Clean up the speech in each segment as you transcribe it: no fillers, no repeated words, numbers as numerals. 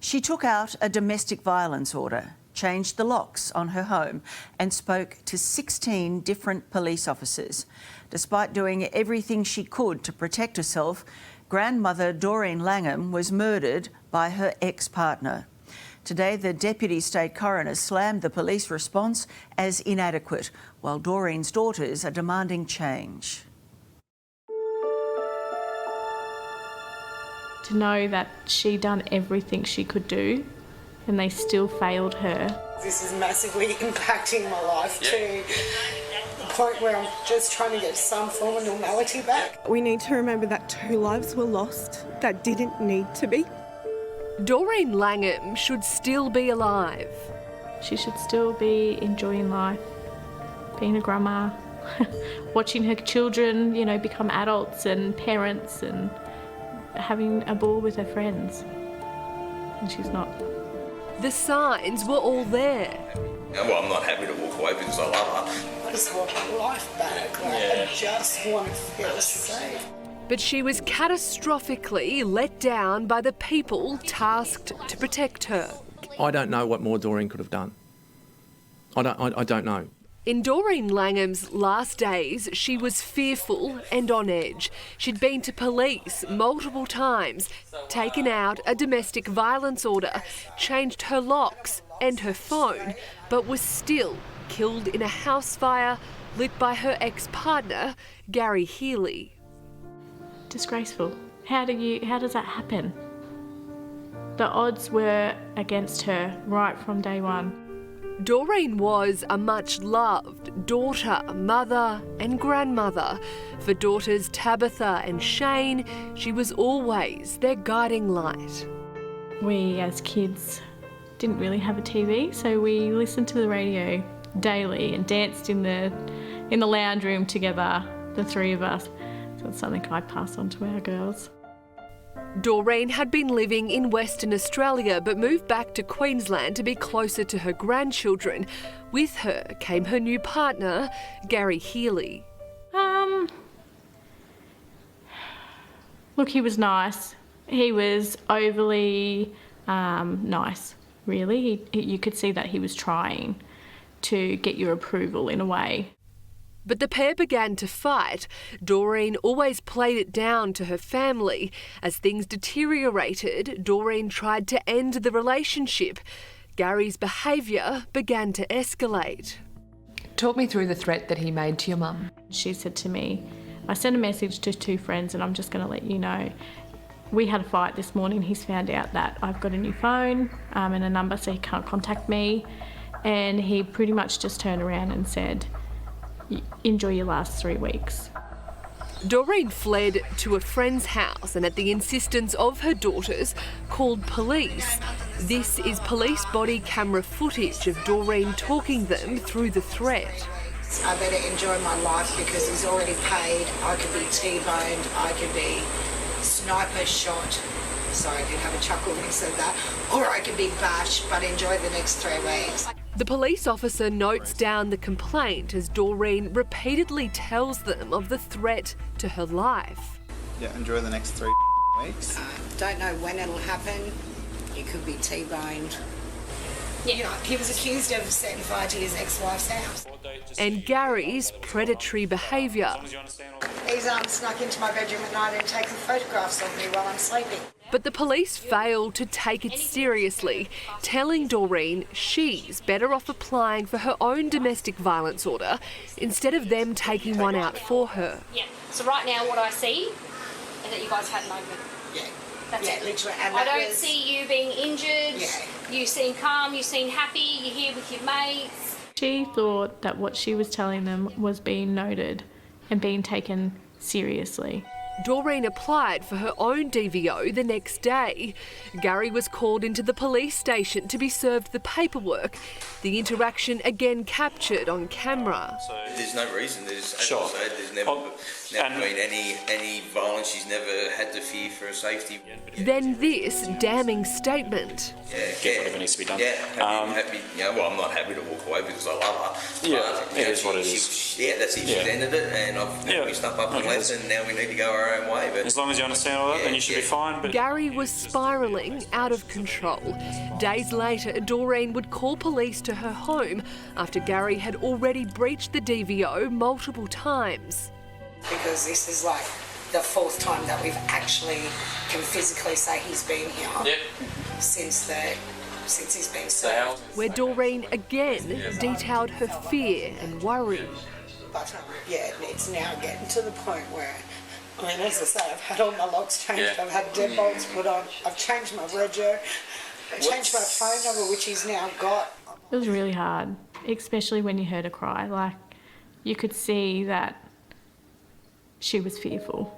She took out a domestic violence order, changed the locks on her home and spoke to 16 different police officers. Despite doing everything she could to protect herself, grandmother Doreen Langham was murdered by her ex-partner. Today, the Deputy State Coroner slammed the police response as inadequate, while Doreen's daughters are demanding change. To know that she'd done everything she could do and they still failed her. This is massively impacting my life to the point where I'm just trying to get some form of normality back. We need to remember that 2 lives were lost that didn't need to be. Doreen Langham should still be alive. She should still be enjoying life, being a grandma, watching her children, become adults and parents and having a ball with her friends. And she's not. The signs were all there. Well, I'm not happy to walk away because I love her. I just want my life back. I just want to feel safe. But she was catastrophically let down by the people tasked to protect her. I don't know what more Doreen could have done. I don't know. In Doreen Langham's last days, she was fearful and on edge. She'd been to police multiple times, taken out a domestic violence order, changed her locks and her phone, but was still killed in a house fire lit by her ex-partner, Gary Healy. Disgraceful. How does that happen? The odds were against her right from day one. Doreen was a much-loved daughter, mother and grandmother. For daughters Tabitha and Shane, she was always their guiding light. We as kids didn't really have a TV, so we listened to the radio daily and danced in the lounge room together, the 3 of us. So it's something I pass on to our girls. Doreen had been living in Western Australia but moved back to Queensland to be closer to her grandchildren. With her came her new partner, Gary Healy. Look, he was nice. He was overly nice, really. You could see that he was trying to get your approval in a way. But the pair began to fight. Doreen always played it down to her family. As things deteriorated, Doreen tried to end the relationship. Gary's behaviour began to escalate. Talk me through the threat that he made to your mum. She said to me, I sent a message to 2 friends and I'm just going to let you know. We had a fight this morning. He's found out that I've got a new phone and a number so he can't contact me. And he pretty much just turned around and said, enjoy your last 3 weeks. Doreen fled to a friend's house and at the insistence of her daughters called police. This is police body camera footage of Doreen talking them through the threat. I better enjoy my life because he's already paid. I could be T-boned, I could be sniper shot. Sorry, I did have a chuckle when he said that. Or I could be bashed, but enjoy the next 3 weeks. The police officer notes down the complaint as Doreen repeatedly tells them of the threat to her life. Yeah, enjoy the next 3 weeks. Don't know when it'll happen. You could be T-boned. Yeah, he was accused of setting fire to his ex-wife's house. And Gary's predatory behaviour. He's snuck into my bedroom at night and taken photographs of me while I'm sleeping. But the police failed to take it seriously, telling Doreen she's better off applying for her own domestic violence order instead of them taking one out for her. Yeah, so right now what I see is that you guys had an argument. Yeah. That's it. Literally. And I don't see you being injured. Yeah. You seem calm, you seem happy, you're here with your mates. She thought that what she was telling them was being noted and being taken seriously. Doreen applied for her own DVO the next day. Gary was called into the police station to be served the paperwork. The interaction again captured on camera. So there's no reason. There's never been any violence. She's never had to fear for her safety. Then this damning statement. Whatever needs to be done. Happy. Well, I'm not happy to walk away because I love her. Yeah, it is what it is. That's it. She's ended it, and I've we stuck up and left, and now we need to go our our own way. But as long as you understand all that, then you should be fine. But Gary was spiralling out of control. Days later, Doreen would call police to her home after Gary had already breached the DVO multiple times. Because this is like the fourth time that we've actually can physically say he's been here since he's been served. Where Doreen again detailed her fear and worry. But yeah, it's now getting to the point where, I mean, as I say, I've had all my locks changed, I've had deadbolts put on, I've changed my rego, I've changed my phone number, which he's now got. It was really hard, especially when you heard her cry. Like, you could see that she was fearful.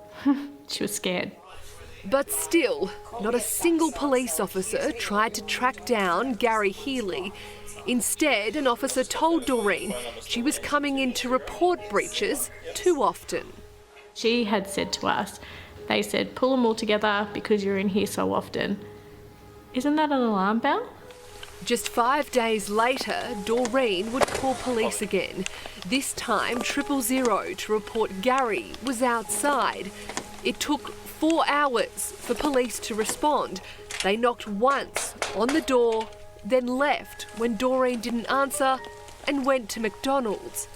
She was scared. But still, not a single police officer tried to track down Gary Healy. Instead, an officer told Doreen she was coming in to report breaches too often. She had said to us, they said, pull them all together because you're in here so often. Isn't that an alarm bell? Just 5 days later, Doreen would call police again. This time, 000 to report Gary was outside. It took 4 hours for police to respond. They knocked once on the door, then left when Doreen didn't answer and went to McDonald's.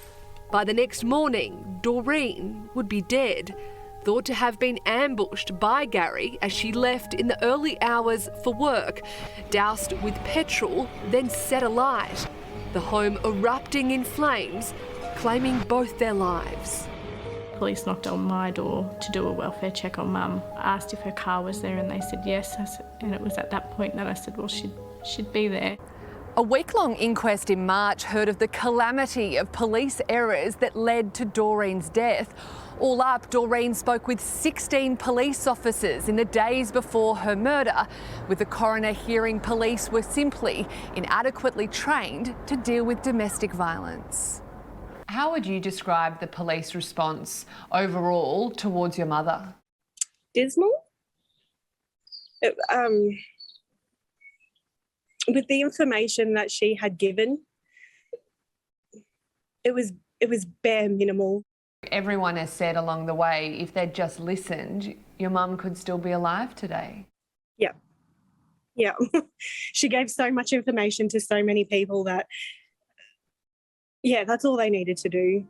By the next morning, Doreen would be dead, thought to have been ambushed by Gary as she left in the early hours for work, doused with petrol, then set alight. The home erupting in flames, claiming both their lives. Police knocked on my door to do a welfare check on Mum. I asked if her car was there and they said yes. And it was at that point that I said, well, she'd be there. A week-long inquest in March heard of the calamity of police errors that led to Doreen's death. All up, Doreen spoke with 16 police officers in the days before her murder, with the coroner hearing police were simply inadequately trained to deal with domestic violence. How would you describe the police response overall towards your mother? Dismal. With the information that she had given, it was bare minimal. Everyone has said along the way, if they'd just listened, your mum could still be alive today. Yeah. She gave so much information to so many people that, yeah, that's all they needed to do.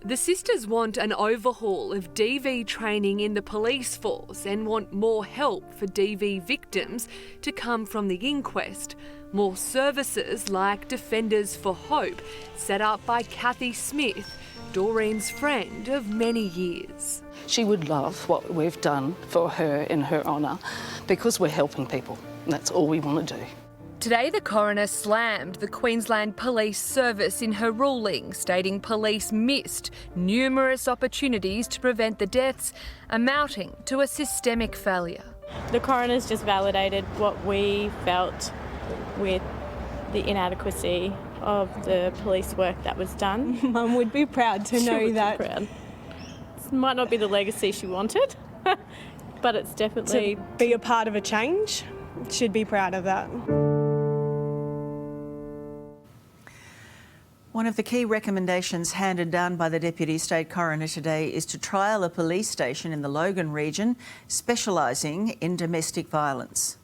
The sisters want an overhaul of DV training in the police force and want more help for DV victims to come from the inquest. More services like Defenders for Hope, set up by Kathy Smith, Doreen's friend of many years. She would love what we've done for her in her honour because we're helping people. That's all we want to do. Today, the coroner slammed the Queensland Police Service in her ruling, stating police missed numerous opportunities to prevent the deaths, amounting to a systemic failure. The coroner's just validated what we felt with the inadequacy of the police work that was done. Mum would be proud to know that. Proud. This might not be the legacy she wanted, but it's definitely... To be a part of a change, should be proud of that. One of the key recommendations handed down by the Deputy State Coroner today is to trial a police station in the Logan region specialising in domestic violence.